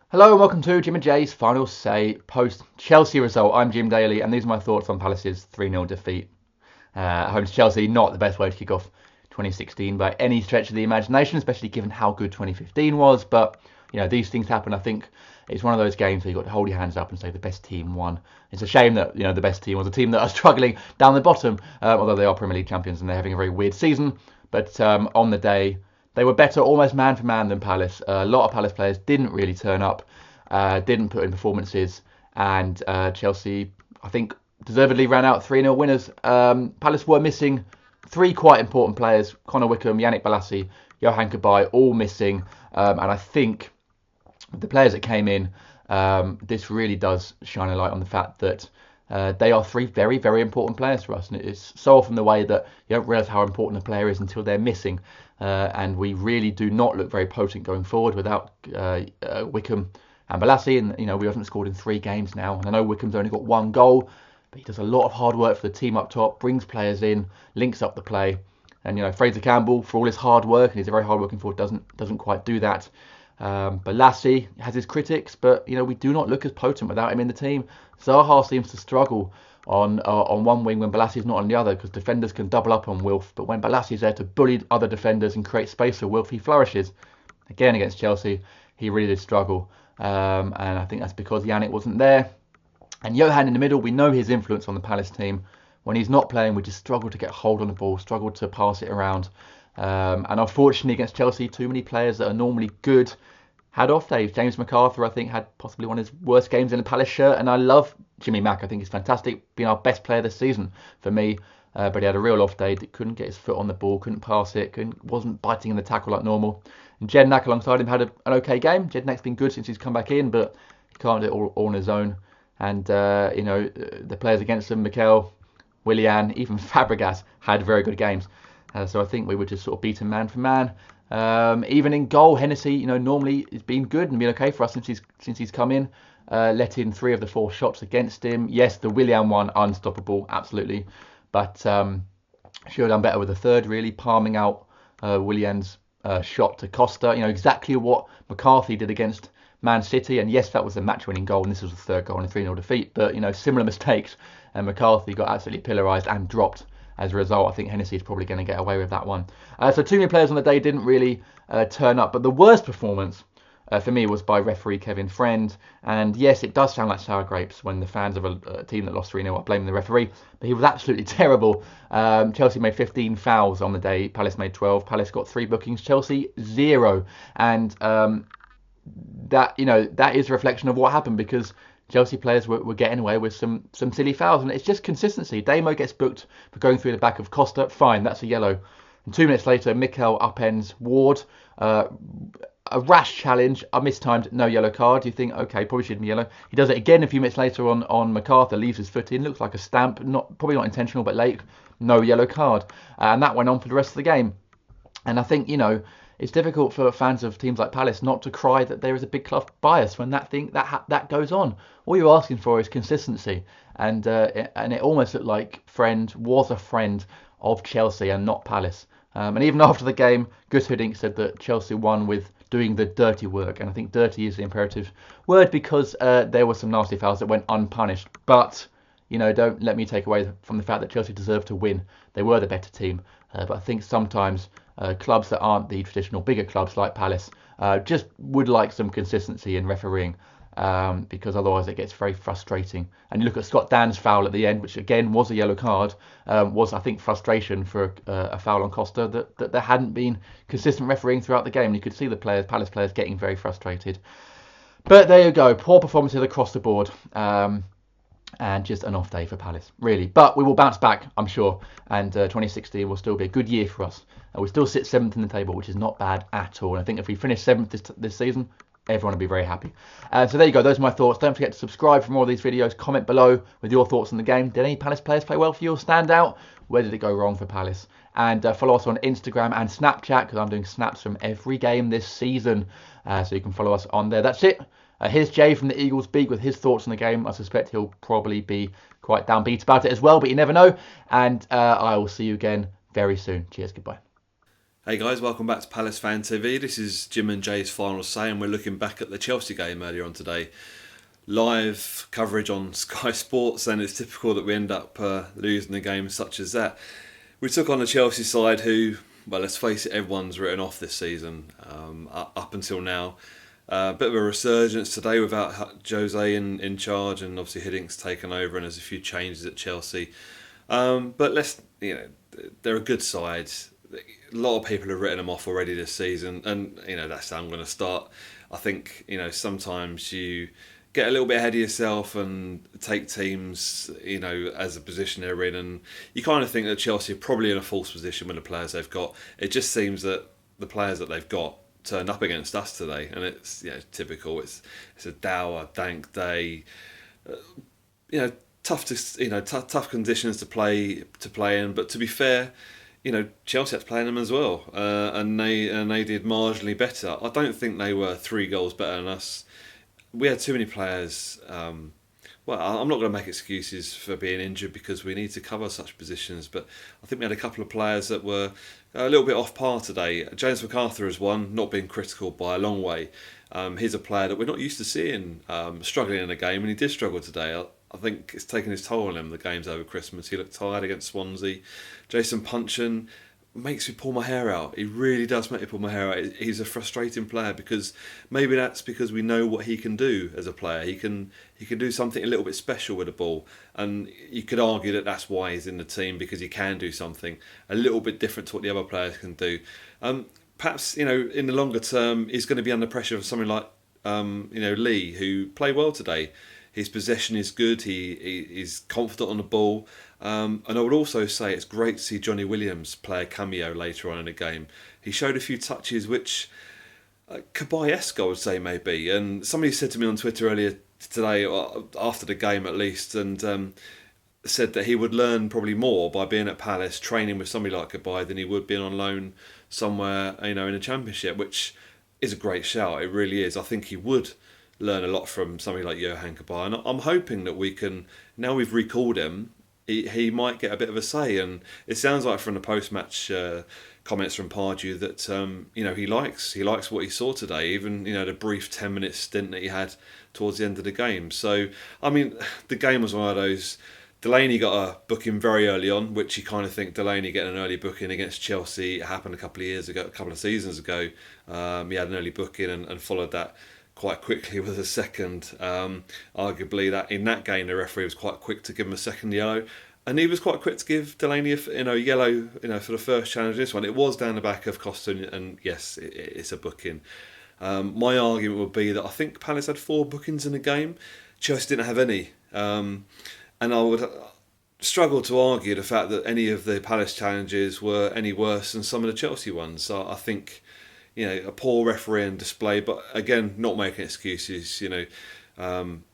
Hello and welcome to Jim and Jay's Final Say post-Chelsea result. I'm Jim Daly and these are my thoughts on Palace's 3-0 defeat at home to Chelsea. Not the best way to kick off 2016 by any stretch of the imagination, especially given how good 2015 was. But, these things happen. I think it's one of those games where you've got to hold your hands up and say the best team won. It's a shame that, the best team was a team that are struggling down the bottom, although they are Premier League champions and they're having a very weird season. But on the day, they were better almost man for man than Palace. A lot of Palace players didn't really turn up, didn't put in performances, and Chelsea, I think, deservedly ran out 3-0 winners. Palace were missing three quite important players: Connor Wickham, Yannick Bolasie, Johan Cabaye, all missing. And I think the players that came in, this really does shine a light on the fact that they are three very, very important players for us. And it's so often the way that you don't realise how important a player is until they're missing. And we really do not look very potent going forward without Wickham and Bolasie. And, we haven't scored in 3 games now. And I know Wickham's only got 1 goal, but he does a lot of hard work for the team up top, brings players in, links up the play. And, Fraser Campbell, for all his hard work, and he's a very hard working forward, doesn't quite do that. Bolasie has his critics, but we do not look as potent without him in the team. Zaha seems to struggle on one wing when Bolasie is not on the other, because defenders can double up on Wilf, but when Bolasie is there to bully other defenders and create space for Wilf, he flourishes. Again against Chelsea, he really did struggle, and I think that's because Yannick wasn't there. And Johan in the middle, we know his influence on the Palace team. When he's not playing, we just struggle to get a hold on the ball, struggle to pass it around. And unfortunately against Chelsea, too many players that are normally good had off days. James McArthur, I think, had possibly one of his worst games in a Palace shirt. And I love Jimmy Mack. I think he's fantastic, being our best player this season for me. But he had a real off day. Couldn't get his foot on the ball, couldn't pass it, wasn't biting in the tackle like normal. And Jednak alongside him had an okay game. Jednak's been good since he's come back in, but he can't do it all on his own. And, the players against him, Mikel, Willian, even Fabregas, had very good games. So I think we were just sort of beaten man for man. Even in goal, Hennessy, normally has been good and been okay for us since he's come in. Let in 3 of the 4 shots against him. Yes, the Willian one, unstoppable, absolutely. But should have done better with the third, really, palming out Willian's shot to Costa. Exactly what McCarthy did against Man City. And yes, that was the match-winning goal, and this was the third goal in a 3-0 defeat. But, similar mistakes, and McCarthy got absolutely pillarised and dropped. As a result, I think Hennessy is probably going to get away with that one. So too many players on the day didn't really turn up. But the worst performance for me was by referee Kevin Friend. And yes, it does sound like sour grapes when the fans of a team that lost 3-0 are blaming the referee. But he was absolutely terrible. Chelsea made 15 fouls on the day. Palace made 12. Palace got 3 bookings. Chelsea 0. And that is a reflection of what happened, because Chelsea players were getting away with some silly fouls, and it's just consistency. Damo gets booked for going through the back of Costa, fine, that's a yellow. And 2 minutes later, Mikel upends Ward, a rash challenge, a mistimed, no yellow card. You think, okay, probably should be yellow. He does it again a few minutes later on MacArthur, leaves his foot in, looks like a stamp, probably not intentional, but late, no yellow card. And that went on for the rest of the game. And I think, it's difficult for fans of teams like Palace not to cry that there is a big club bias when that goes on. All you're asking for is consistency, and it almost looked like Friend was a friend of Chelsea and not Palace. And even after the game, Gus Hiddink said that Chelsea won with doing the dirty work, and I think dirty is the imperative word, because there were some nasty fouls that went unpunished. But don't let me take away from the fact that Chelsea deserved to win. They were the better team, but I think sometimes clubs that aren't the traditional bigger clubs like Palace just would like some consistency in refereeing, because otherwise it gets very frustrating. And you look at Scott Dan's foul at the end, which again was a yellow card, was, I think, frustration for a foul on Costa, that there hadn't been consistent refereeing throughout the game. And you could see the Palace players getting very frustrated. But there you go, poor performances across the board. And just an off day for Palace, really. But we will bounce back, I'm sure, and 2016 will still be a good year for us. We still sit 7th in the table, which is not bad at all. And I think if we finish 7th this season, everyone will be very happy. So there you go, those are my thoughts. Don't forget to subscribe for more of these videos. Comment below with your thoughts on the game. Did any Palace players play well for you or stand out? Where did it go wrong for Palace? And follow us on Instagram and Snapchat, because I'm doing snaps from every game this season. So you can follow us on there. That's it. Here's Jay from the Eagles Beat with his thoughts on the game. I suspect he'll probably be quite downbeat about it as well, but you never know. And I will see you again very soon. Cheers, goodbye. Hey guys, welcome back to Palace Fan TV. This is Jim and Jay's final say, and we're looking back at the Chelsea game earlier on today. Live coverage on Sky Sports, and it's typical that we end up losing a game such as that. We took on the Chelsea side who, well, let's face it, everyone's written off this season up until now. A bit of a resurgence today without Jose in charge, and obviously Hiddink's taken over, and there's a few changes at Chelsea. But they're a good side. A lot of people have written them off already this season, and that's how I'm going to start. I think sometimes you get a little bit ahead of yourself and take teams as a position they're in, and you kind of think that Chelsea are probably in a false position with the players they've got. It just seems that the players that they've got turned up against us today, and it's typical. It's a dour, dank day. Tough to tough conditions to play in. But to be fair, Chelsea had to play them as well, and they did marginally better. I don't think they were 3 goals better than us. We had too many players. Well, I'm not going to make excuses for being injured because we need to cover such positions, but I think we had a couple of players that were a little bit off par today. James McArthur is one, not being critical by a long way. He's a player that we're not used to seeing struggling in a game, and he did struggle today. I think it's taken his toll on him, the games over Christmas. He looked tired against Swansea. Jason Punchin makes me pull my hair out. He really does make me pull my hair out. He's a frustrating player because maybe that's because we know what he can do as a player. He can do something a little bit special with the ball, and you could argue that that's why he's in the team, because he can do something a little bit different to what the other players can do. Perhaps in the longer term he's going to be under pressure of something like Lee, who played well today. His possession is good. He's confident on the ball. And I would also say it's great to see Johnny Williams play a cameo later on in the game. He showed a few touches which Cabaye-esque, I would say, maybe. And somebody said to me on Twitter earlier today, after the game at least, and said that he would learn probably more by being at Palace, training with somebody like Cabaye, than he would being on loan somewhere in a Championship, which is a great shout. It really is. I think he would learn a lot from somebody like Johan Cabaye, and I'm hoping that we can, now we've recalled him, he might get a bit of a say. And it sounds like from the post-match comments from Pardew that he likes what he saw today, even the brief 10-minute stint that he had towards the end of the game. So I mean, the game was one of those. Delaney got a booking very early on, which you kind of think Delaney getting an early booking against Chelsea. It happened a couple of seasons ago. He had an early booking and followed that quite quickly with a second. Arguably, that in that game the referee was quite quick to give him a second yellow, and he was quite quick to give Delaney a yellow for the first challenge. This one, it was down the back of Costa, and yes, it's a booking. My argument would be that I think Palace had 4 bookings in the game. Chelsea didn't have any, and I would struggle to argue the fact that any of the Palace challenges were any worse than some of the Chelsea ones. So I think a poor refereeing display, but again, not making excuses.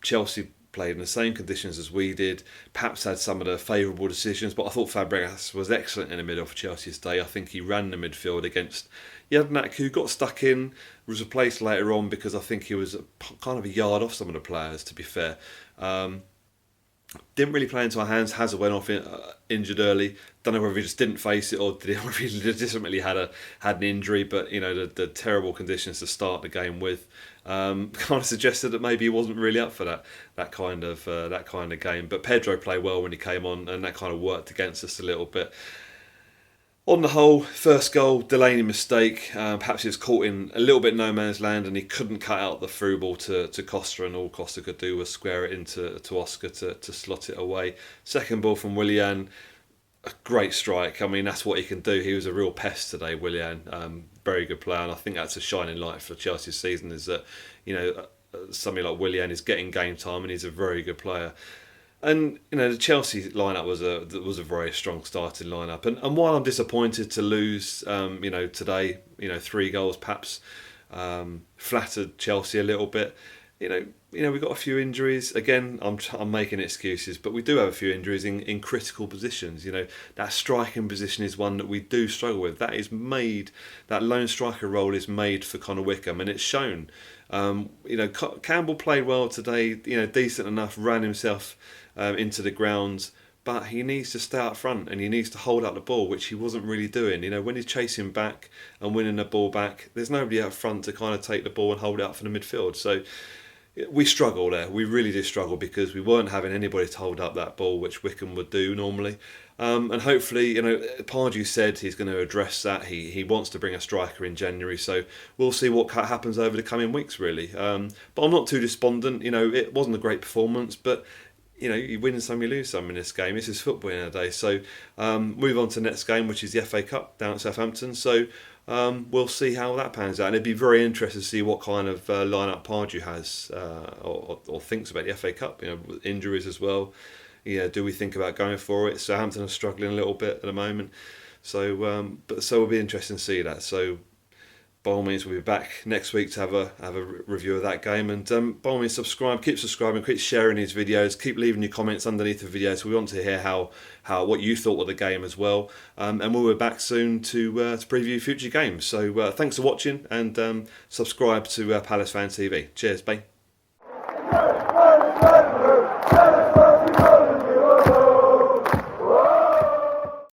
Chelsea played in the same conditions as we did, perhaps had some of the favourable decisions, but I thought Fabregas was excellent in the middle for Chelsea's day. I think he ran the midfield against Jadnak, who got stuck in, was replaced later on because I think he was kind of a yard off some of the players, to be fair. Didn't really play into our hands. Hazard went off injured early. Don't know whether he just didn't face it or did he legitimately had an injury. But the terrible conditions to start the game with kind of suggested that maybe he wasn't really up for that kind of game. But Pedro played well when he came on, and that kind of worked against us a little bit. On the whole, first goal, Delaney mistake. Perhaps he was caught in a little bit no man's land and he couldn't cut out the through ball to Costa, and all Costa could do was square it into Oscar to slot it away. Second ball from Willian, a great strike. I mean, that's what he can do. He was a real pest today, Willian. Very good player, and I think that's a shining light for Chelsea's season, is that somebody like Willian is getting game time and he's a very good player. And the Chelsea lineup was a very strong starting lineup. And while I'm disappointed to lose, today, 3 goals perhaps flattered Chelsea a little bit. We got a few injuries. Again, I'm making excuses, but we do have a few injuries in critical positions. That striking position is one that we do struggle with. That lone striker role is made for Connor Wickham, and it's shown. Campbell played well today. Decent enough, ran himself into the ground, but he needs to stay up front and he needs to hold up the ball, which he wasn't really doing. When he's chasing back and winning the ball back, there's nobody up front to kind of take the ball and hold it up for the midfield. So we struggle there. We really do struggle because we weren't having anybody to hold up that ball, which Wickham would do normally. And hopefully, Pardew said he's going to address that. He wants to bring a striker in January, so we'll see what happens over the coming weeks, really. But I'm not too despondent. It wasn't a great performance, but you win some, you lose some in this game. This is football in a day. So move on to the next game, which is the FA Cup down at Southampton. So we'll see how that pans out. And it'd be very interesting to see what kind of lineup Pardew has or thinks about the FA Cup. Injuries as well. Do we think about going for it? Southampton are struggling a little bit at the moment. So it'll be interesting to see that. So by all means, we'll be back next week to have a review of that game. And by all means, keep subscribing, keep sharing these videos, keep leaving your comments underneath the videos. We want to hear how what you thought of the game as well. And we'll be back soon to preview future games. So thanks for watching and subscribe to Palace Fan TV. Cheers, bye.